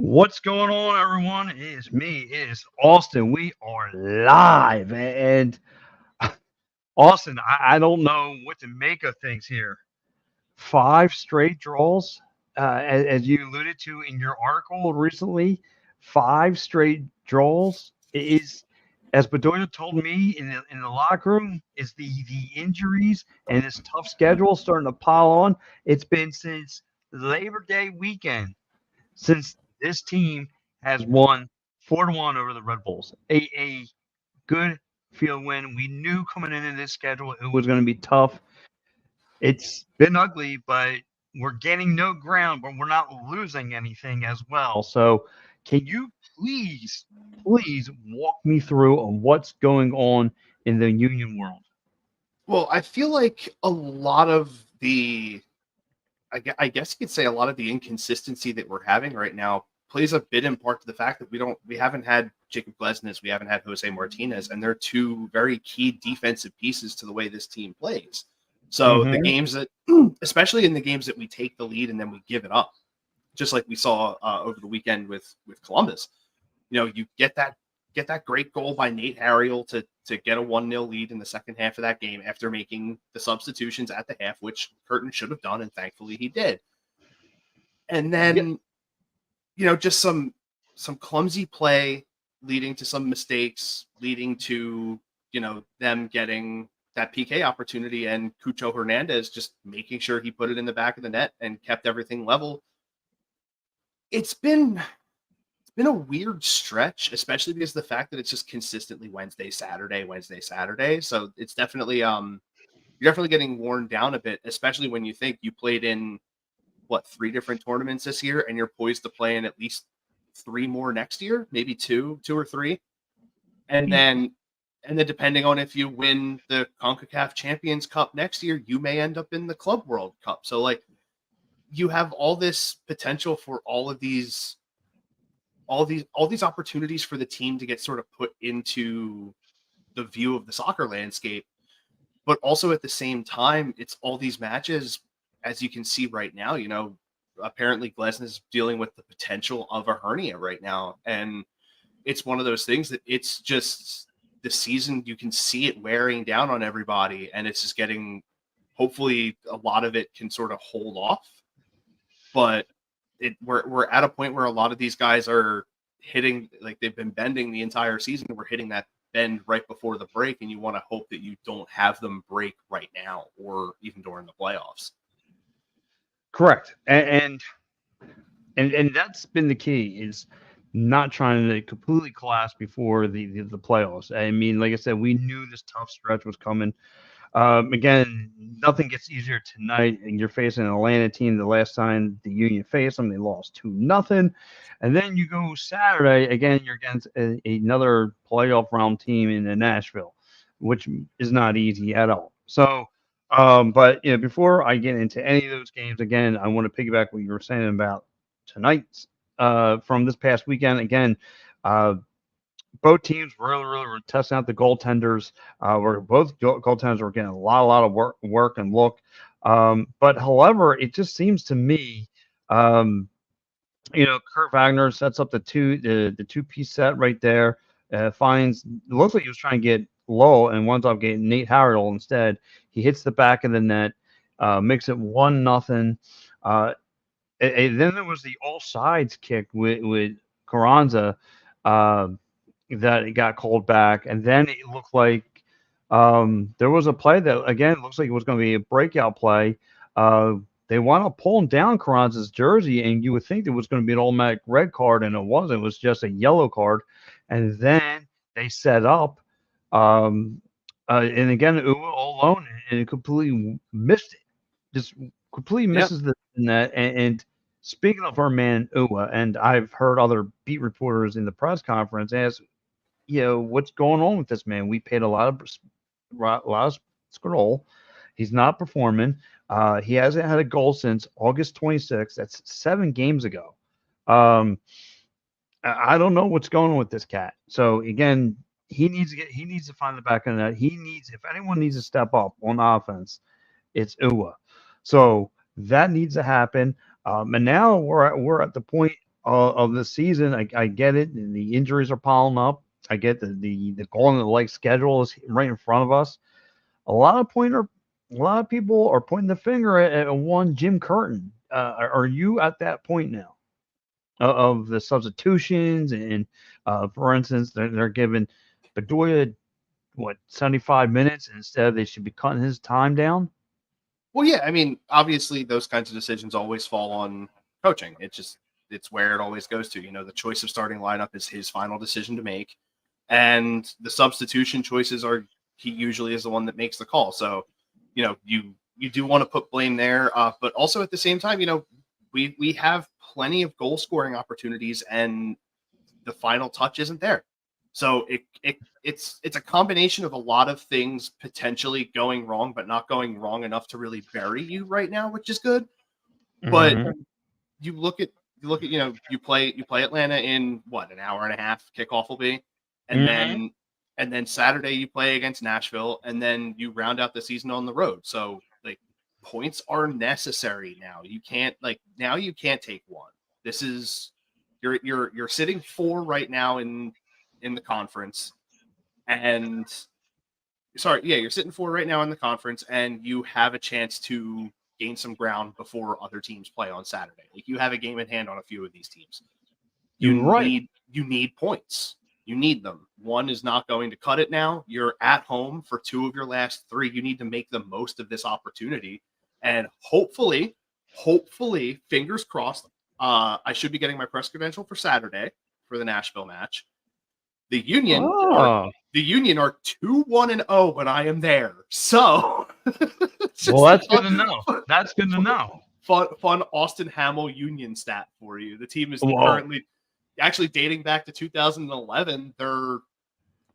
What's going on, everyone? It is me. It is Austin. We are live. And Austin, I don't know what to make of things here. Five straight draws, as you alluded to in your article recently. Five straight draws is, as Bedoya told me in the locker room, is the injuries and this tough schedule starting to pile on. It's been since Labor Day weekend since this team has won 4-1 over the Red Bulls. A good field win. We knew coming into this schedule it was going to be tough. It's been ugly, but we're gaining no ground, but we're not losing anything as well. So, can you please walk me through on what's going on in the union world? Well, I feel like a lot of I guess you could say a lot of the inconsistency that we're having right now plays a bit in part to the fact that we haven't had Jacob Glesnes, we haven't had Jose Martinez, and they're two very key defensive pieces to the way this team plays. So the Mm-hmm. games that, especially in the games that we take the lead and then we give it up, just like we saw over the weekend with Columbus, you get that great goal by Nate Harriel to get a 1-0 lead in the second half of that game after making the substitutions at the half, which Curtin should have done, and thankfully he did. And Yeah, then, just some clumsy play leading to some mistakes, leading to, them getting that PK opportunity and Cucho Hernandez just making sure he put it in the back of the net and kept everything level. It's been a weird stretch, especially because of the fact that it's just consistently Wednesday, Saturday, Wednesday, Saturday. So it's definitely you're definitely getting worn down a bit, especially when you think you played in what, three different tournaments this year and you're poised to play in at least three more next year, maybe two or three. And then depending on if you win the CONCACAF Champions Cup next year, you may end up in the Club World Cup. So like you have all this potential for all these opportunities for the team to get sort of put into the view of the soccer landscape, but also at the same time it's all these matches, as you can see right now. Apparently Glesnes is dealing with the potential of a hernia right now, and it's one of those things that it's just the season, you can see it wearing down on everybody, and it's just getting, hopefully a lot of it can sort of hold off, but we're at a point where a lot of these guys are hitting, like they've been bending the entire season. We're hitting that bend right before the break, and you want to hope that you don't have them break right now or even during the playoffs. correct. And that's been the key is not trying to completely collapse before the playoffs. I mean, like I said, we knew this tough stretch was coming. Again, nothing gets easier tonight, and you're facing an Atlanta team. The last time the Union faced them, they lost 2-0, and then you go Saturday again. You're against another playoff round team in Nashville, which is not easy at all. So, but before I get into any of those games, again, I want to piggyback what you were saying about tonight's from this past weekend. Again, uh, both teams really were testing out the goaltenders. Where both goaltenders were getting a lot of work and look. But however, it just seems to me, um, Kurt Wagner sets up the two-piece set right there. Finds it looks like he was trying to get low and winds up getting Nate Harriel instead. He hits the back of the net, makes it 1-0. Uh, and then there was the all sides kick with Carranza. Uh, that it got called back, and then it looked like there was a play that again looks like it was going to be a breakout play. Uh, they wound up pulling down Carranza's jersey, and you would think it was going to be an automatic red card, and it wasn't. It was just a yellow card, and then they set up, um, and again, Uwe all alone and completely missed it. Just completely Yeah. misses the net. And speaking of our man Uwe, and I've heard other beat reporters in the press conference ask, what's going on with this man? We paid a lot of scroll. He's not performing. He hasn't had a goal since August 26th. That's 7 games ago. Um, I don't know what's going on with this cat. So again, he needs to find the back of the net. If anyone needs to step up on offense, it's Uwa. So that needs to happen. And now we're at the point. of the season. I get it. And the injuries are piling up. I get the Golden Lake schedule is right in front of us. A lot of pointer, a lot of people are pointing the finger at one Jim Curtin. Are you at that point now of the substitutions and for instance, they're giving Bedoya what 75 minutes instead they should be cutting his time down? Well, yeah, I mean, obviously those kinds of decisions always fall on coaching. It's where it always goes to. The choice of starting lineup is his final decision to make, and the substitution choices are he usually is the one that makes the call. So, you do want to put blame there, but also at the same time, we have plenty of goal scoring opportunities, and the final touch isn't there. So it's a combination of a lot of things potentially going wrong, but not going wrong enough to really bury you right now, which is good. But Mhm. you look at you play Atlanta in what, an hour and a half kickoff will be, and Mhm. then Saturday you play against Nashville, and then you round out the season on the road. So like points are necessary now. You can't take one. This is you're sitting four right now in the conference, and sorry, yeah, you're sitting four right now in the conference, and you have a chance to gain some ground before other teams play on Saturday. Like, you have a game in hand on a few of these teams. You You're right. need points. You need them. One is not going to cut it now. You're at home for two of your last three. You need to make the most of this opportunity. And hopefully, fingers crossed, I should be getting my press credential for Saturday for the Nashville match. The Union are Oh, the Union are 2-1-0 when I am there. So it's well, just a that's good to know. That's good to fun, know. fun Austin Hamill Union stat for you. The team is Well, currently actually dating back to 2011. They're,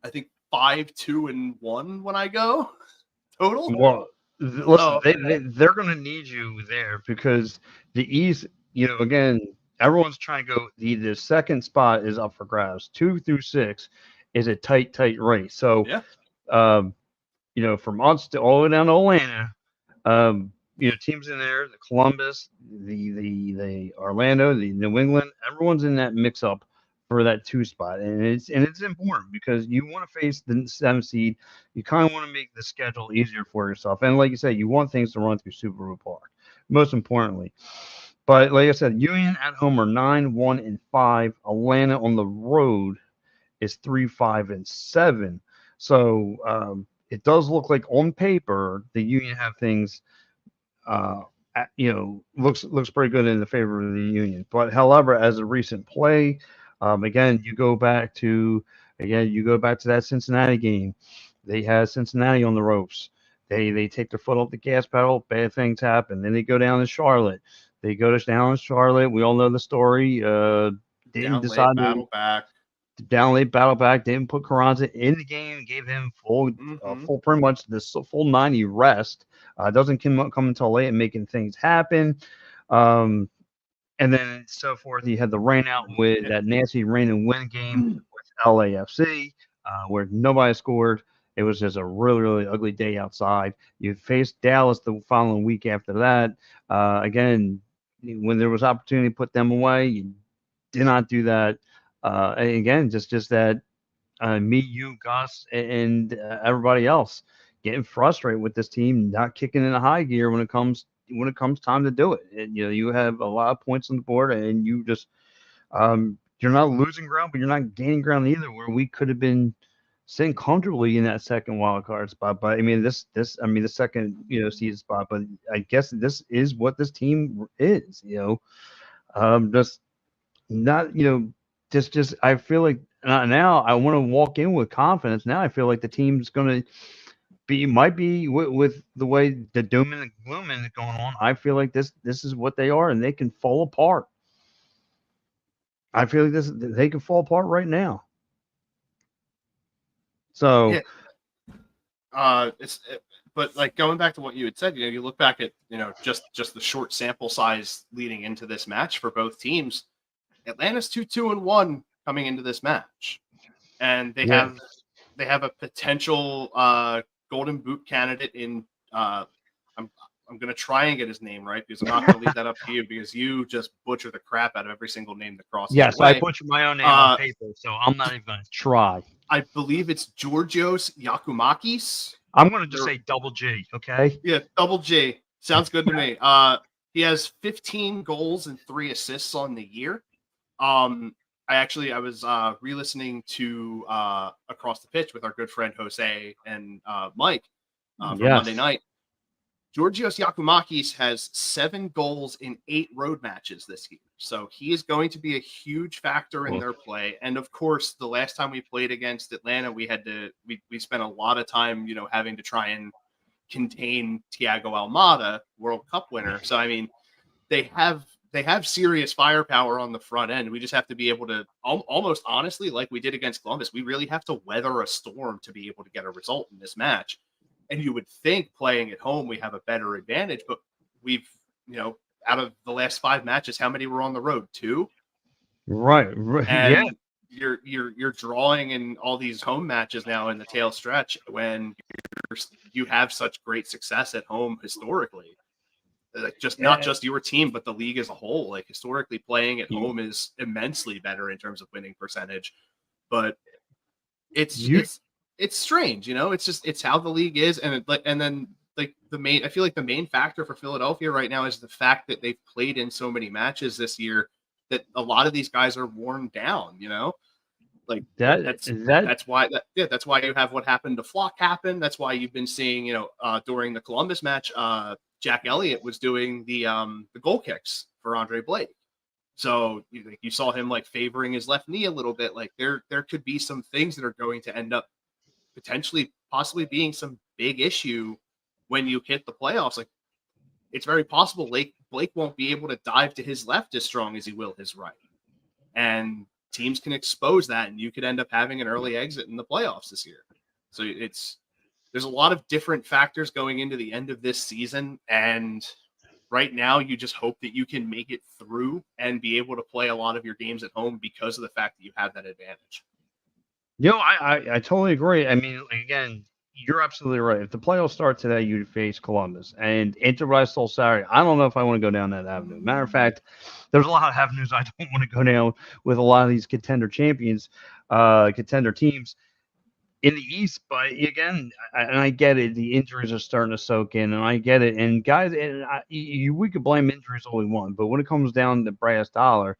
I think, 5-2-1 when I go total. Well, listen, So they're going to need you there because the East, again, everyone's trying to go. The second spot is up for grabs. 2 through 6 is a tight race. So, yeah, um, from us to all the way down to Atlanta, teams in there, the Columbus, the Orlando, the New England, everyone's in that mix up for that 2 spot, and it's important because you want to face the 7 seed. You kind of want to make the schedule easier for yourself, and like you said, you want things to run through Subaru Park, most importantly. But like I said, Union at home are 9-1-5. Atlanta on the road is 3-5-7. So it does look like on paper the Union have things uh, looks pretty good in the favor of the Union. But however, as a recent play, again, you go back to that Cincinnati game. They had Cincinnati on the ropes. They take their foot off the gas pedal. Bad things happen. Then they go down to Charlotte. They go down to Charlotte. We all know the story. Didn't down late, decide to battle back. down late battle back. Didn't put Carranza in the game. Gave him Mm-hmm. full pretty much this full 90 rest. Doesn't come until late and making things happen. Um, and then so forth. You had the rain out with Yeah. that nasty rain and wind game with LAFC, where nobody scored. It was just a really ugly day outside. You faced Dallas the following week after that. Again, when there was opportunity to put them away, you did not do that. And again, just that me, you, Gus, and everybody else getting frustrated with this team not kicking in a high gear when it comes time to do it. And you have a lot of points on the board, and you're not losing ground, but you're not gaining ground either. Where we could have been sitting comfortably in that second wild card spot, but I mean the second seed spot. But I guess this is what this team is. Just not just I feel like now I want to walk in with confidence. Now I feel like the team's gonna might be with the way the doom and the gloom is going on. I feel like this is what they are, and they can fall apart. I feel like they can fall apart right now. Yeah. So But like, going back to what you had said, you look back at just the short sample size leading into this match for both teams. Atlanta's 2-2-1 coming into this match, and they yeah, have a potential Golden Boot candidate in. I'm I'm gonna try and get his name right because I'm not gonna leave that up to you because you just butcher the crap out of every single name that crosses your Yes, I way. butcher my own name on Uh, paper, so I'm not even going to try. I believe it's Georgios Yakumakis. I'm going to just They're, say double G, okay? yeah, double J sounds good to me. He has 15 goals and 3 assists on the year. Um, I was re-listening to Across the Pitch with our good friend Jose and Mike from Monday Yes. night. Georgios Yakumakis has 7 goals in 8 road matches this year. So he is going to be a huge factor in their play. And of course, the last time we played against Atlanta, we spent a lot of time, having to try and contain Thiago Almada, World Cup winner. So I mean, they have serious firepower on the front end. We just have to be able to almost honestly, like we did against Columbus, we really have to weather a storm to be able to get a result in this match. And you would think playing at home, we have a better advantage, but we've, out of the last 5 matches, how many were on the road? 2. Right. Yeah. And you're drawing in all these home matches now in the tail stretch when you have such great success at home historically. Like not just your team, but the league as a whole. Like historically, playing at home is immensely better in terms of winning percentage. But it's strange, it's how the league is, and then I feel like the main factor for Philadelphia right now is the fact that they've played in so many matches this year that a lot of these guys are worn down. Like that's why that's why you have what happened to Flock happen. That's why you've been seeing during the Columbus match, Jack Elliott was doing the goal kicks for Andre Blake. So you saw him like favoring his left knee a little bit. Like there could be some things that are going to end up possibly being some big issue when you hit the playoffs. Like it's very possible Blake won't be able to dive to his left as strong as he will his right. And teams can expose that, and you could end up having an early exit in the playoffs this year. So there's a lot of different factors going into the end of this season, and right now you just hope that you can make it through and be able to play a lot of your games at home because of the fact that you have that advantage. I totally agree. I mean, again, you're absolutely right. If the playoffs start today, you'd face Columbus. And into what I saw Saturday, I don't know if I want to go down that avenue. Matter of fact, there's a lot of avenues I don't want to go down with a lot of these contender champions, contender teams in the East. But again, I get it. The injuries are starting to soak in, and I get it. And guys, we could blame injuries all we want, but when it comes down to brass dollar,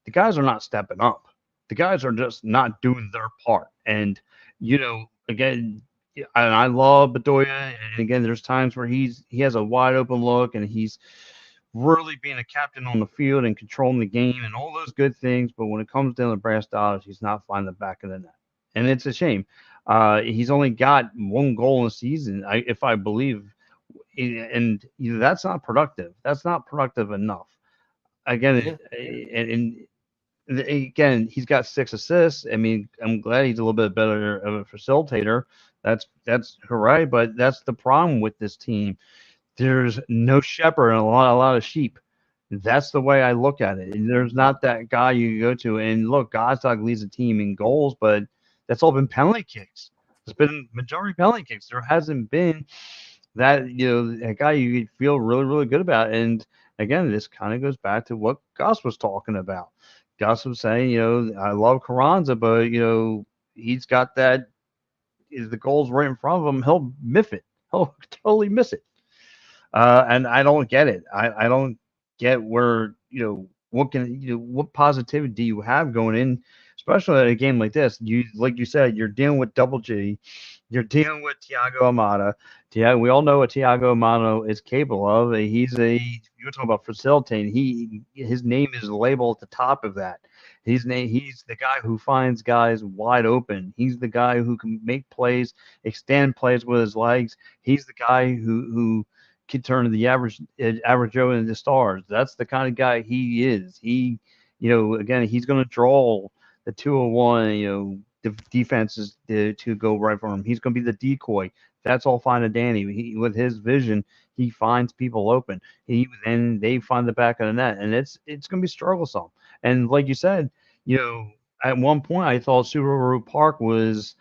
the guys are not stepping up. The guys are just not doing their part. And, again, and I love Bedoya. And again, there's times where he has a wide open look and he's really being a captain on the field and controlling the game and all those good things. But when it comes down to brass dollars, he's not finding the back of the net. And it's a shame. He's only got 1 goal in the season, if I believe. And that's not productive. That's not productive enough. Again, and again, he's got 6 assists. I mean, I'm glad he's a little bit better of a facilitator. That's hooray, but that's the problem with this team. There's no shepherd and a lot of sheep. That's the way I look at it. And there's not that guy you go to. And look, Gosdog leads the team in goals, but that's all been penalty kicks. It's been majority penalty kicks. There hasn't been that a guy you feel really, really good about. And again, this kind of goes back to what Gus was talking about. Gus was saying, I love Carranza, but he's got that. Is the goals right in front of him? He'll miss it. He'll totally miss it. And I don't get it. I don't get where what positivity do you have going in, especially at a game like this? Like you said, you're dealing with Double G, you're dealing with Thiago Almada. We all know what Thiago Almada is capable of. You're talking about facilitating. His name is labeled at the top of that. He's the guy who finds guys wide open. He's the guy who can make plays, extend plays with his legs. He's the guy who can turn the average Joe into stars. That's the kind of guy he is. Again, he's going to draw the 2-on-1, defenses to go right for him. He's going to be the decoy. That's all fine and dandy. With his vision, he finds people open. Then they find the back of the net, and it's going to be strugglesome. And like you said, at one point I thought Subaru Park was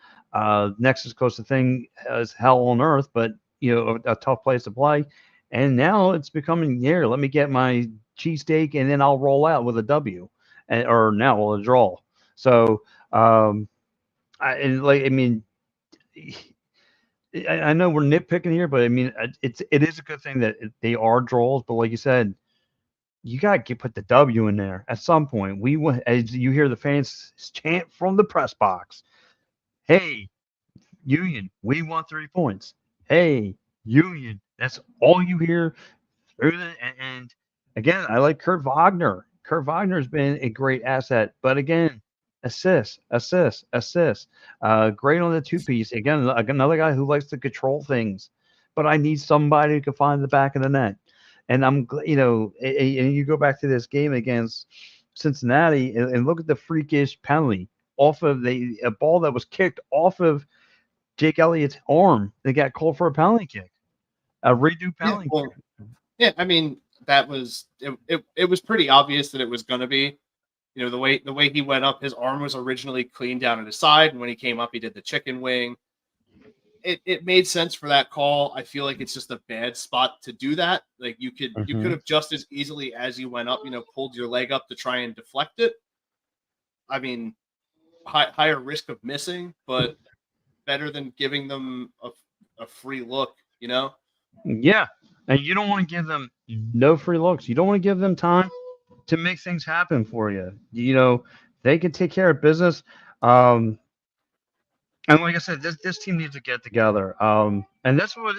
next as close to thing as hell on earth, but a tough place to play. And now it's becoming here. Let me get my cheesesteak and then I'll roll out with a W, or now a draw. So um, I mean, I know we're nitpicking here, but I mean, it is a good thing that they are draws. But like you said, you got to put the W in there at some point. We want, as you hear the fans chant from the press box, "Hey, Union, we want 3 points. Hey, Union." That's all you hear through the. And again, I like Kurt Wagner. Kurt Wagner has been a great asset, but again, assist, assist, assist. Great on the two piece. Again, another guy who likes to control things, but I need somebody who can find the back of the net. And and you go back to this game against Cincinnati and look at the freakish penalty off of a ball that was kicked off of Jake Elliott's arm. They got called for a penalty kick, a redo Yeah, penalty well, yeah. I mean, that was it was pretty obvious that it was going to be. The way he went up, his arm was originally clean down at his side, and when he came up, he did the chicken wing. It made sense for that call. I feel like it's just a bad spot to do that. Like you could kick. have just as easily as you went up, pulled your leg up to try and deflect it. I mean, higher risk of missing, but better than giving them a free look. Yeah, and you don't want to give them no free looks. You don't want to give them time to make things happen for you. They can take care of business. Um, and like I said, this team needs to get together. And that's what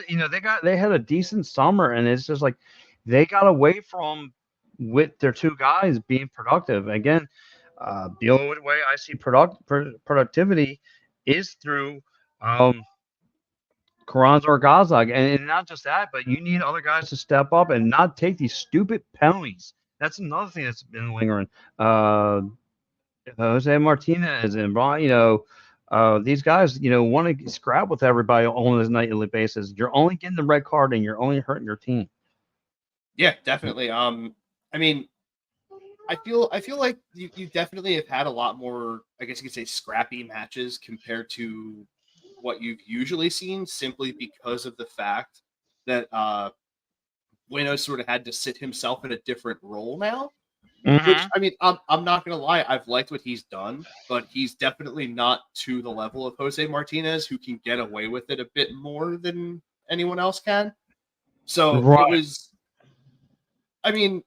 they had a decent summer, and it's just like they got away from with their two guys being productive. Again, the only way I see productivity is through um, Karan's or Gazag. And not just that, but you need other guys to step up and not take these stupid penalties. That's another thing that's been lingering. Uh, Jose Martinez and Brian, these guys, want to scrap with everybody on a nightly basis. You're only getting the red card and you're only hurting your team. Yeah, definitely. I mean, I feel like you definitely have had a lot more, I guess you could say, scrappy matches compared to what you've usually seen, simply because of the fact that Bueno sort of had to sit himself in a different role now. Which, Mm-hmm. I mean, I'm not gonna lie, I've liked what he's done, but he's definitely not to the level of Jose Martinez, who can get away with it a bit more than anyone else can. So it Right. was, I mean,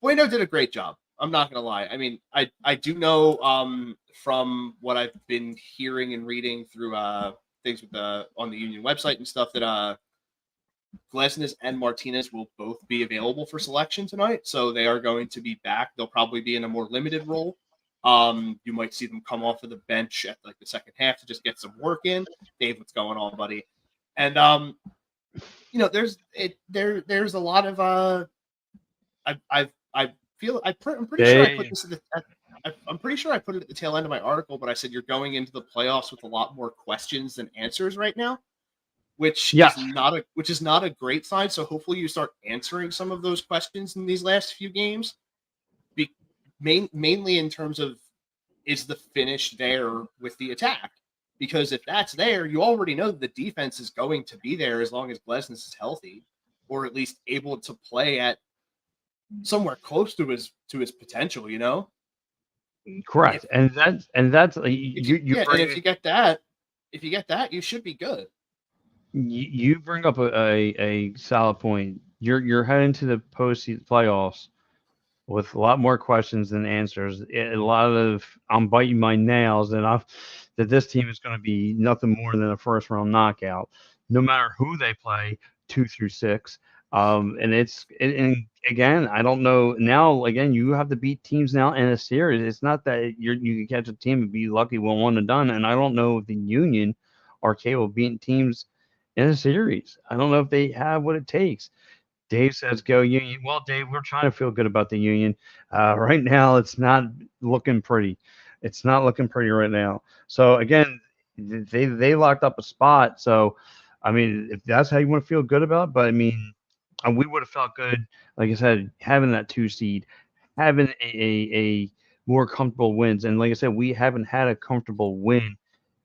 Bueno did a great job. I'm not gonna lie. I mean, I do know from what I've been hearing and reading through things with the on the Union website and stuff that Glesnes and Martinez will both be available for selection tonight, so they are going to be back. They'll probably be in a more limited role. You might see them come off of the bench at like the second half to just get some work in. Dave, what's going on, buddy? And there's a lot of I feel I'm pretty sure I put They, this in the I'm pretty sure I put it at the tail end of my article, but I said you're going into the playoffs with a lot more questions than answers right now, yes. which is not a great sign. So hopefully you start answering some of those questions in these last few games. Be, mainly in terms of, is the finish there with the attack? Because if that's there, you already know that the defense is going to be there as long as Glesnes is healthy, or at least able to play at somewhere close to his potential. Correct. If And that's if you you yeah, and bring if you get that, you should be good. you bring up a solid point. You're heading to the playoffs with a lot more questions than answers. A lot of I'm biting my nails, and that this team is going to be nothing more than a first round knockout, no matter who they play, 2 through 6. And again, I don't know now. Again, you have to beat teams now in a series. It's not that you can catch a team and be lucky with one and done. And I don't know if the Union are capable of beating teams in a series. I don't know if they have what it takes. Dave says go Union. Well, Dave, we're trying to feel good about the Union. Right now, it's not looking pretty. It's not looking pretty right now. So again, they locked up a spot. So I mean, if that's how you want to feel good about it, but I mean, we would have felt good, like I said, having that 2 seed, having a more comfortable wins, and like I said, we haven't had a comfortable win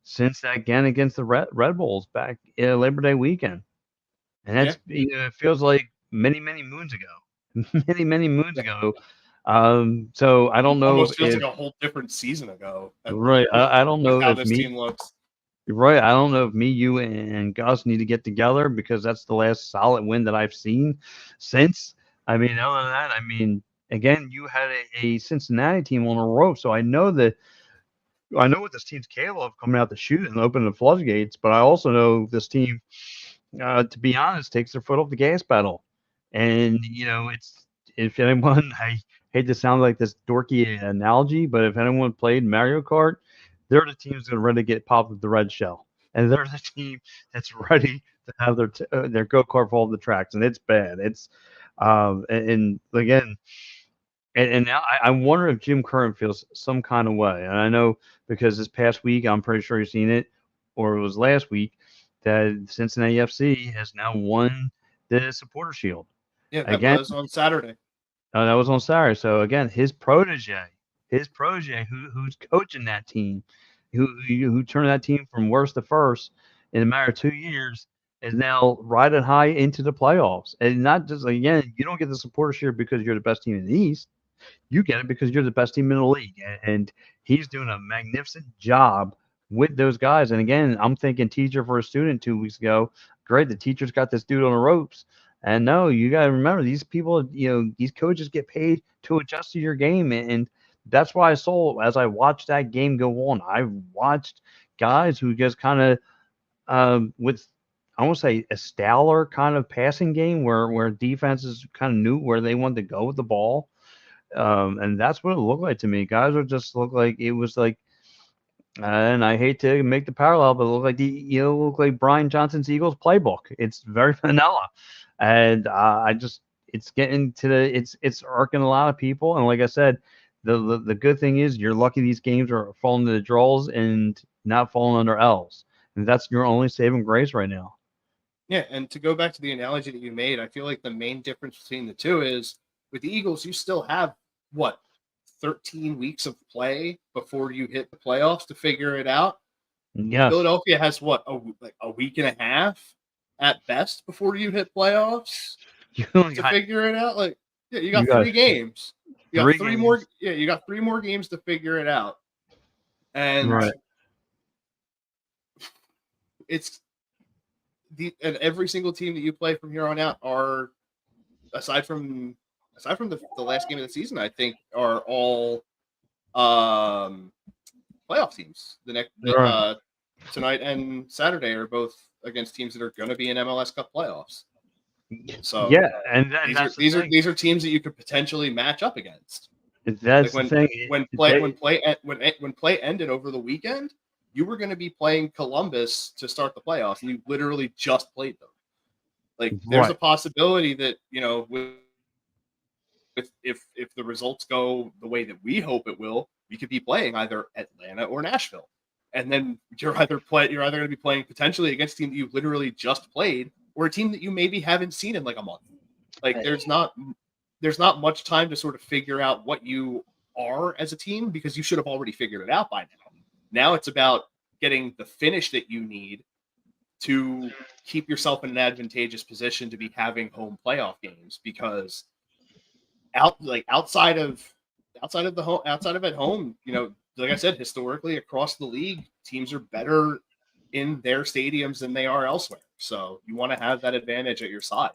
since that again against the Red Bulls back Labor Day weekend. and Yeah, it feels like many moons ago, many moons yeah. ago. So I don't know Almost feels like if a whole different season ago right. I don't with know how if this team me looks. right. I don't know if me, you, and Gus need to get together because that's the last solid win that I've seen since. I mean, other than that, I mean, again, you had a Cincinnati team on a rope, so I know what this team's capable of coming out to shoot and open the floodgates, but I also know this team, to be honest, takes their foot off the gas pedal. And, it's if anyone, I hate to sound like this dorky analogy, but if anyone played Mario Kart, they're the teams that are ready to get popped with the red shell. And they're the team that's ready to have their go kart fall off the tracks, and it's bad. And again, and now I wonder if Jim Curran feels some kind of way. And I know because this past week, I'm pretty sure you've seen it, or it was last week, that Cincinnati FC has now won the Supporter Shield. Yeah, that Again, was on Saturday. that was on Saturday. So again, his protege, who's coaching that team, who turned that team from worst to first in a matter of 2 years, is now riding high into the playoffs. And not just again, you don't get the Supporter Shield because you're the best team in the East. You get it because you're the best team in the league, and he's doing a magnificent job with those guys. And again, I'm thinking teacher for a student 2 weeks ago. Great, the teacher's got this dude on the ropes. And no, you got to remember these people. These coaches get paid to adjust to your game, and that's why I saw as I watched that game go on. I watched guys who just kind of with I won't say a stellar kind of passing game where defenses kind of knew where they wanted to go with the ball, and that's what it looked like to me. Guys would just look like it was like, and I hate to make the parallel, but it looked like look like Brian Johnson's Eagles playbook. It's very vanilla, and I just it's getting to the it's irking a lot of people. And like I said, the good thing is you're lucky these games are falling to the draws and not falling under L's, and that's your only saving grace right now. Yeah, and to go back to the analogy that you made, I feel like the main difference between the two is with the Eagles, you still have what 13 weeks of play before you hit the playoffs to figure it out. Yes, Philadelphia has what like a week and a half at best before you hit playoffs you only to got figure it out. Like, yeah, you you got got 3 games. You got three three more. games, Yeah, you got 3 more games to figure it out, and right? it's and every single team that you play from here on out are aside from the last game of the season, I think are all um, playoff teams. Right. Tonight and Saturday are both against teams that are going to be in MLS Cup playoffs. So Yeah, and that's the thing. these are teams that you could potentially match up against. Like That's the thing. They, when play ended over the weekend, you were going to be playing Columbus to start the playoffs, and you literally just played them. Like there's a right. possibility that if the results go the way that we hope it will, we could be playing either Atlanta or Nashville, and then you're either going to be playing potentially against a team that you literally just played, or a team that you maybe haven't seen in like a month. Like there's not much time to sort of figure out what you are as a team because you should have already figured it out by now. Now it's about getting the finish that you need to keep yourself in an advantageous position to be having home playoff games because outside of at home, like I said, historically across the league, teams are better in their stadiums than they are elsewhere. So you want to have that advantage at your side.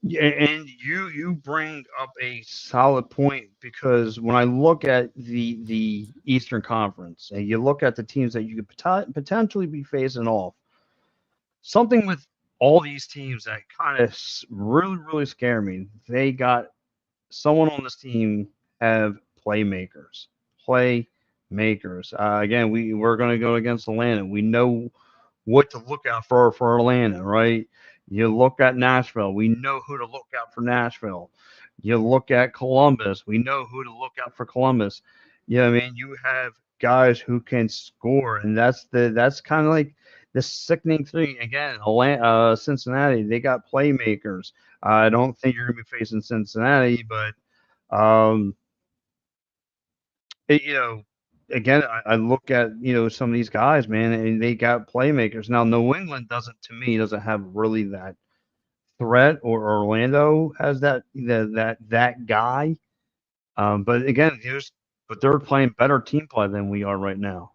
Yeah, and you bring up a solid point because when I look at the Eastern Conference and you look at the teams that you could potentially be facing off, something with all these teams that kind of really scare me. They got someone on this team have playmakers, playmakers. Again, we're going to go against Atlanta. We know what to look out for Atlanta, right? You look at Nashville. We know who to look out for Nashville. You look at Columbus. We know who to look out for Columbus. I mean, you have guys who can score, and that's kind of like the sickening thing. Again, Cincinnati, they got playmakers. I don't think you're going to be facing Cincinnati, but um, it, again, I look at some of these guys, man, and they got playmakers. Now, New England doesn't have really that threat, or Orlando has that guy. But again, they're playing better team play than we are right now.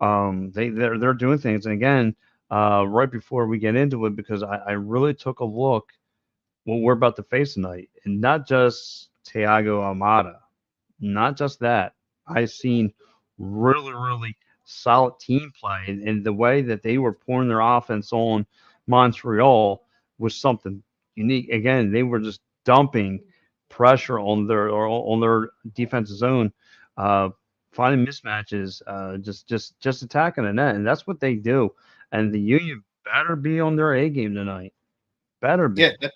They're doing things, and again, right before we get into it, because I really took a look what we're about to face tonight, and not just Thiago Almada, not just that. I've seen really solid team play, and the way that they were pouring their offense on Montreal was something unique. Again, they were just dumping pressure on their defensive zone, uh, finding mismatches, just attacking the net, and that's what they do. And the Union better be on their A game tonight. Better Yeah, be.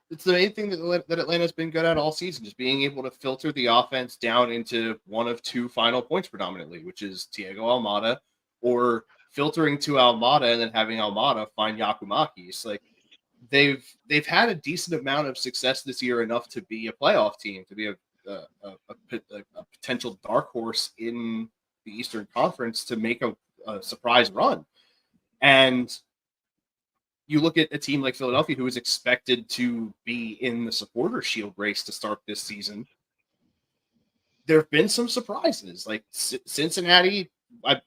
it's the main thing that Atlanta's been good at all season, just being able to filter the offense down into one of two final points predominantly, which is Thiago Almada, or filtering to Almada and then having Almada find Yakumakis. Like they've had a decent amount of success this year, enough to be a playoff team, to be a potential dark horse in the Eastern Conference, to make a surprise run. And you look at a team like Philadelphia, who is expected to be in the supporter shield race to start this season. There have been some surprises, like Cincinnati.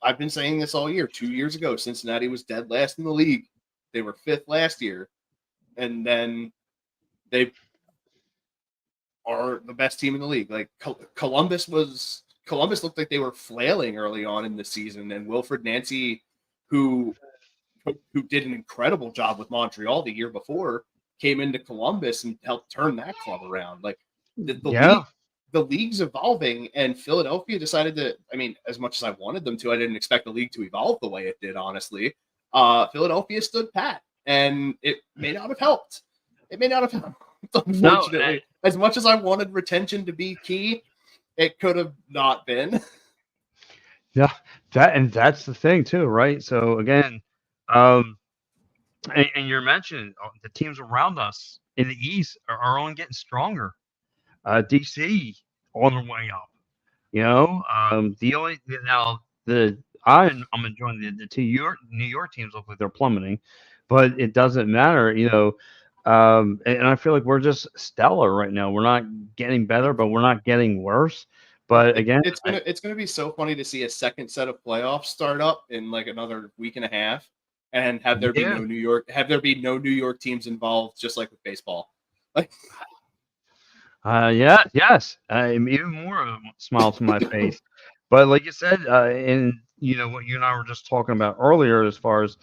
I've been saying this all year. 2 years ago, Cincinnati was dead last in the league. They were fifth last year, and then they are the best team in the league. Like Columbus looked like they were flailing early on in the season, and Wilfred Nancy, who did an incredible job with Montreal the year before, came into Columbus and helped turn that club around. Like Yeah. the league's evolving, and Philadelphia decided to. I mean, as much as I wanted them to, I didn't expect the league to evolve the way it did. Honestly, Philadelphia stood pat, and it may not have helped. It may not have helped. No. Unfortunately, as much as I wanted retention to be key, it could have not been. Yeah, that's the thing too, right? So again, um, and you're mentioning the teams around us in the East are only getting stronger. DC on their way up. The only now the I'm enjoying the two New York teams look like they're plummeting, but it doesn't matter. And I feel like we're just stellar right now. We're not getting better, but we're not getting worse. But again, It's gonna be so funny to see a second set of playoffs start up in like another week and a half, and yeah. have there be no New York teams involved, just like with baseball. Like Yeah, yes, even more of a smile to my face. But like you said, and what you and I were just talking about earlier, as far as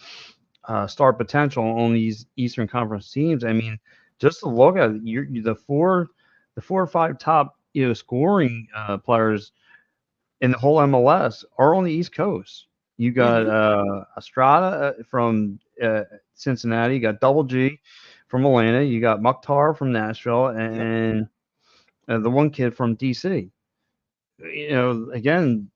star potential on these Eastern Conference teams. I mean, just to look at the four or five top scoring players in the whole MLS are on the East Coast. You got mhm. Estrada from Cincinnati. You got Double G from Atlanta. You got Mukhtar from Nashville, Yep. and the one kid from DC. Again,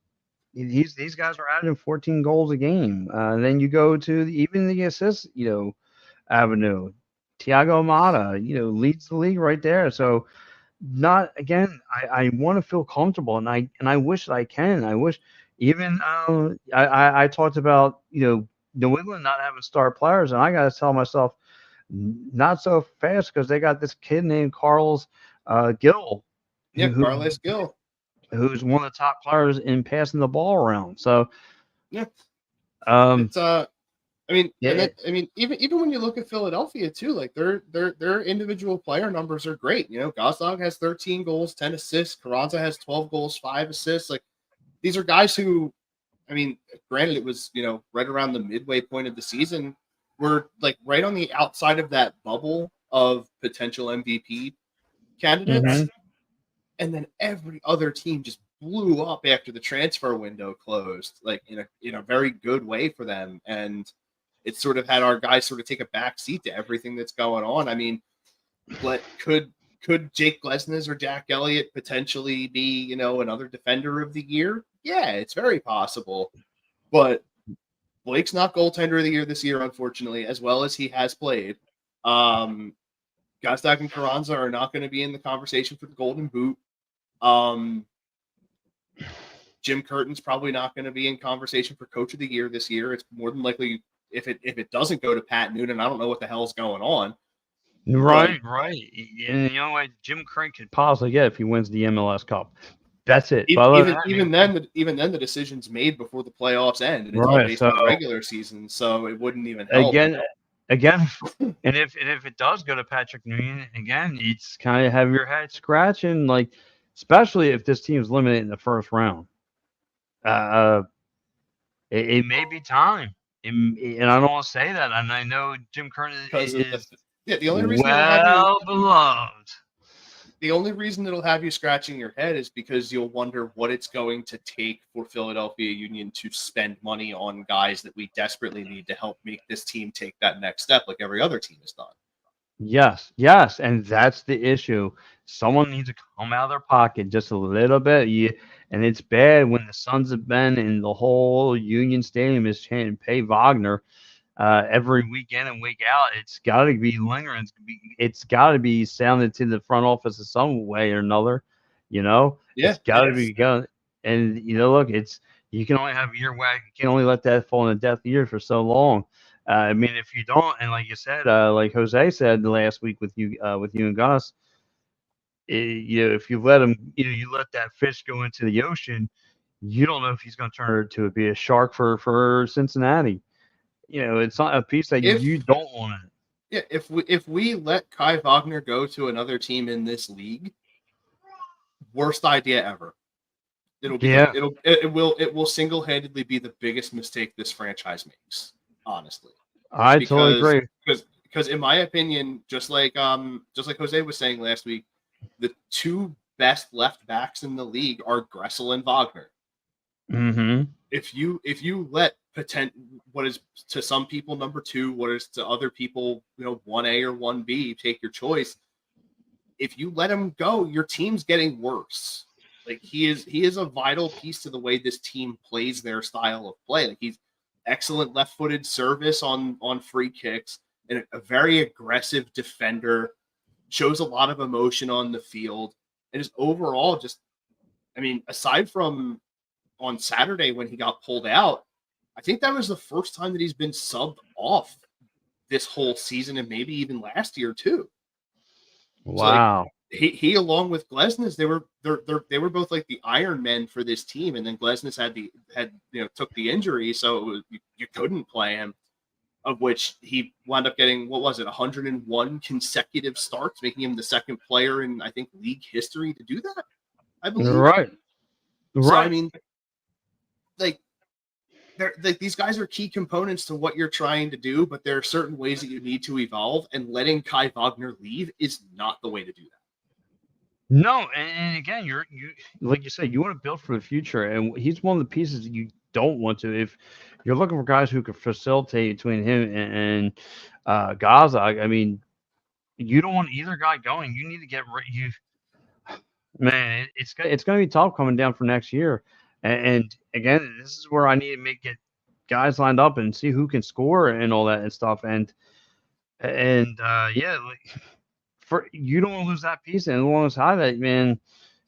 these guys are adding 14 goals a game. Then you go to even the assist, avenue. Thiago Almada, leads the league right there. So not again. I want to feel comfortable, and I wish that I can. I wish even I talked about New England not having star players, and I got to tell myself not so fast, because they got this kid named Carlos Gill, Yeah, who Carles Gill. who's one of the top players in passing the ball around. So, Yeah, um, it's I mean, and yeah, then I mean, even when you look at Philadelphia too, like their individual player numbers are great. Gosdog has 13 goals, 10 assists. Carranza has 12 goals, 5 assists. Like these are guys who, I mean, granted, it was right around the midway point of the season. We're like right on the outside of that bubble of potential MVP candidates, hmm and then every other team just blew up after the transfer window closed, like in a very good way for them. And it sort of had our guys sort of take a back seat to everything that's going on. I mean, could Jake Glesnes or Jack Elliott potentially be, another defender of the year? Yeah, it's very possible. But Blake's not goaltender of the year this year, unfortunately, as well as he has played. Um, Gostak and Carranza are not going to be in the conversation for the Golden Boot. Um, Jim Curtin's probably not going to be in conversation for Coach of the Year this year. It's more than likely if it doesn't go to Pat Noonan, I don't know what the hell's going on. Right. And the only way Jim Crane could possibly get if he wins the MLS Cup. That's it. Even then, the decision's made before the playoffs end, and it's all based on the regular season, so it wouldn't even help. Again, and if it does go to Patrick Noonan, again, it's kind of have your head scratching, like, especially if this team's limited in the first round. It may be time, and I don't want to say that, and I know Jim Curtin is the only reason beloved. The only reason it'll have you scratching your head is because you'll wonder what it's going to take for Philadelphia Union to spend money on guys that we desperately need to help make this team take that next step like every other team has done. Yes, and that's the issue. Someone needs to come out of their pocket just a little bit. And it's bad when the Sons of Ben and the whole Union Stadium is trying to pay Wagner every week in and week out. It's got to be lingering. It's got to be sounded to the front office in some way or another. It's got to be going. And look, you can only have your way. You can only let that fall in a deaf ear for so long. I mean, if you don't, and like you said, like Jose said last week with you and Gus, if you let him, you let that fish go into the ocean, you don't know if he's going to turn it to be a shark for Cincinnati. It's not a piece that you don't want it. Yeah, if we let Kai Wagner go to another team in this league, worst idea ever. It will single-handedly be the biggest mistake this franchise makes. Honestly, I totally agree. Because in my opinion, just like Jose was saying last week, the two best left backs in the league are Gressel and Wagner. Mm-hmm. If you let what is to some people number 2, what is to other people 1A or 1B, take your choice. If you let him go, your team's getting worse. Like he is a vital piece to the way this team plays their style of play. Like he's excellent left-footed service on free kicks and a very aggressive defender, shows a lot of emotion on the field, and is overall aside from on Saturday when he got pulled out, I think that was the first time that he's been subbed off this whole season and maybe even last year too. Wow. So he along with Glesnes, they were both like the Iron Men for this team, and then Glesnes took the injury, so you couldn't play him. Of which he wound up getting 101 consecutive starts, making him the second player in I think league history to do that. I believe. Right. So I mean, these guys are key components to what you're trying to do, but there are certain ways that you need to evolve, and letting Kai Wagner leave is not the way to do that. No, and again, you like you said, you want to build for the future, and he's one of the pieces that you don't want to. If you're looking for guys who could facilitate between him and Gaza, I mean, you don't want either guy going. You need to get man. It's going to be tough coming down for next year, and again, this is where I need to get guys lined up and see who can score and all that and stuff, and yeah. For you don't want to lose that piece, and as long as high that man,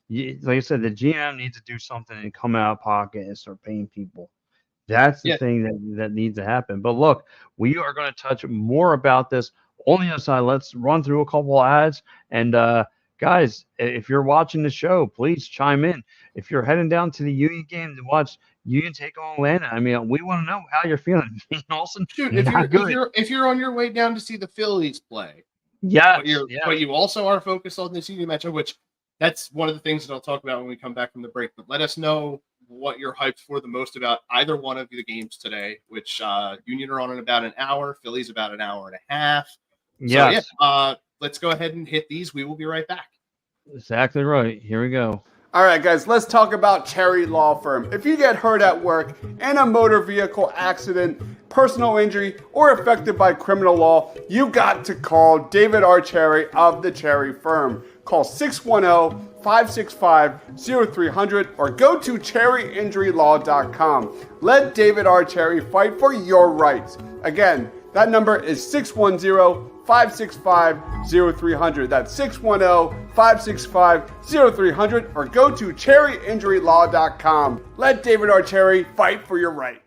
like I said, the GM needs to do something and come out of pocket and start paying people. That's the thing that needs to happen. But look, we are going to touch more about this on the other side. Let's run through a couple of ads, and guys, if you're watching the show, please chime in. If you're heading down to the Union game to watch Union take on Atlanta, I mean, we want to know how you're feeling. Olsen, dude, if you're on your way down to see the Phillies play. Yeah, but you also are focused on this Union matchup, which that's one of the things that I'll talk about when we come back from the break. But let us know what you're hyped for the most about either one of the games today, which Union are on in about an hour, Phillies about an hour and a half. Yes. So, let's go ahead and hit these. We will be right back. Exactly right. Here we go. All right, guys, let's talk about Cherry Law Firm. If you get hurt at work in a motor vehicle accident, personal injury, or affected by criminal law, you got to call David R. Cherry of the Cherry Firm. Call 610-565-0300 or go to cherryinjurylaw.com. Let David R. Cherry fight for your rights. Again, That number is 610-565-0300. That's 610-565-0300, or go to cherryinjurylaw.com. Let David Archeri fight for your right.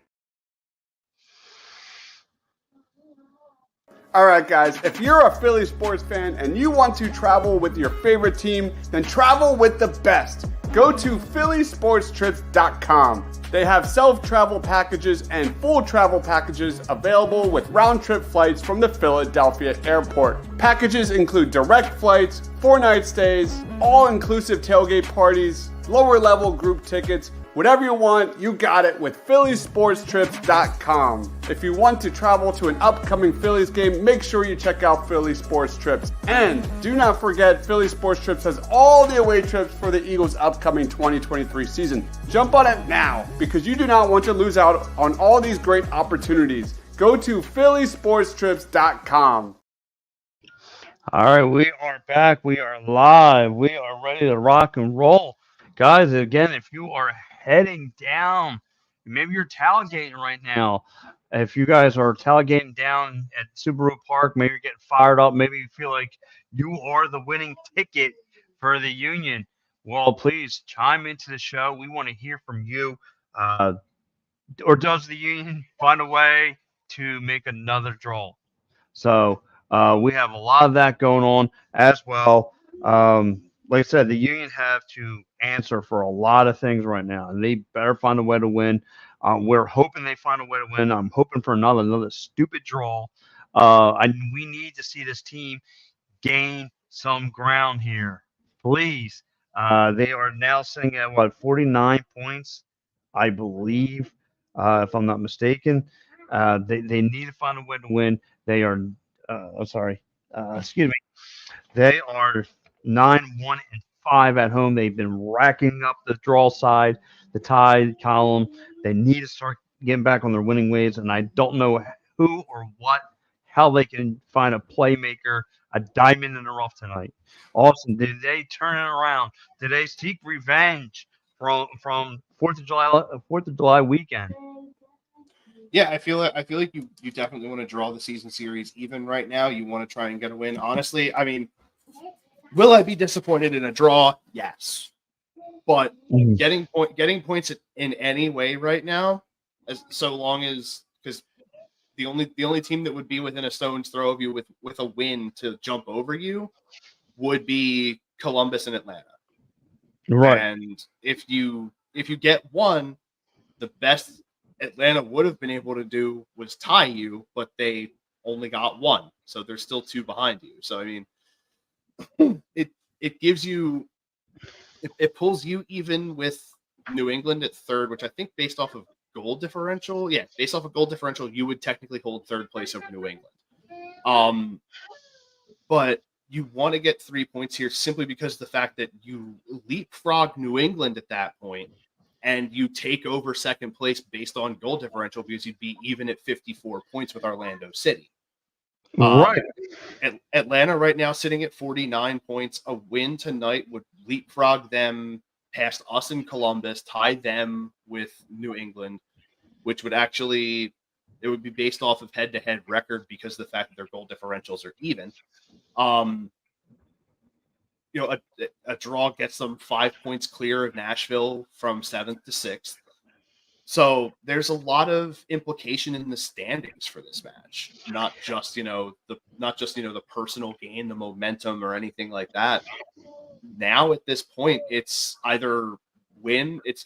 All right, guys, if you're a Philly sports fan and you want to travel with your favorite team, then travel with the best. Go to phillysportstrips.com. They have self-travel packages and full travel packages available with round-trip flights from the Philadelphia airport. Packages include direct flights, 4-night stays, all-inclusive tailgate parties, lower-level group tickets. Whatever you want, you got it with phillysportstrips.com. If you want to travel to an upcoming Phillies game, make sure you check out Philly Sports Trips. And do not forget, Philly Sports Trips has all the away trips for the Eagles' upcoming 2023 season. Jump on it now, because you do not want to lose out on all these great opportunities. Go to phillysportstrips.com. All right, we are back. We are live. We are ready to rock and roll. Guys, again, if you are heading down, maybe you're tailgating right now. If you guys are tailgating down at Subaru Park, maybe you're getting fired up. Maybe you feel like you are the winning ticket for the Union. Well, please chime into the show. We want to hear from you. Or does the Union find a way to make another draw? So we have a lot of that going on as well. Like I said, the Union have to answer for a lot of things right now, and they better find a way to win. We're hoping they find a way to win. I'm hoping for another stupid draw. We need to see this team gain some ground here, please. They are now sitting at 49 points, I believe, if I'm not mistaken. They need to find a way to win. They are, excuse me. They are 9-1-5 at home. They've been racking up the draw side, the tie column. They need to start getting back on their winning ways, and I don't know who or how they can find a playmaker, a diamond in the rough tonight. Austin, did they turn it around? Did they seek revenge from 4th of July weekend? Yeah, I feel like you definitely want to draw the season series even right now. You want to try and get a win. Honestly, I mean, will I be disappointed in a draw? Yes. But getting points in any way right now, so long as, because the only team that would be within a stone's throw of you with a win to jump over you would be Columbus and Atlanta. Right. And if you get one, the best Atlanta would have been able to do was tie you, but they only got one, so they're still two behind you. So I mean, it gives you, it pulls you even with New England at third, which I think based off of goal differential, you would technically hold third place over New England. But you want to get 3 points here simply because the fact that you leapfrog New England at that point, and you take over second place based on goal differential because you'd be even at 54 points with Orlando City. Right. Atlanta right now sitting at 49 points. A win tonight would leapfrog them past us in Columbus, tie them with New England, which would actually, it would be based off of head-to-head record because of the fact that their goal differentials are even. A draw gets them 5 points clear of Nashville from 7th to 6th. So there's a lot of implication in the standings for this match, not just the personal gain, the momentum, or anything like that. Now at this point, it's either win. It's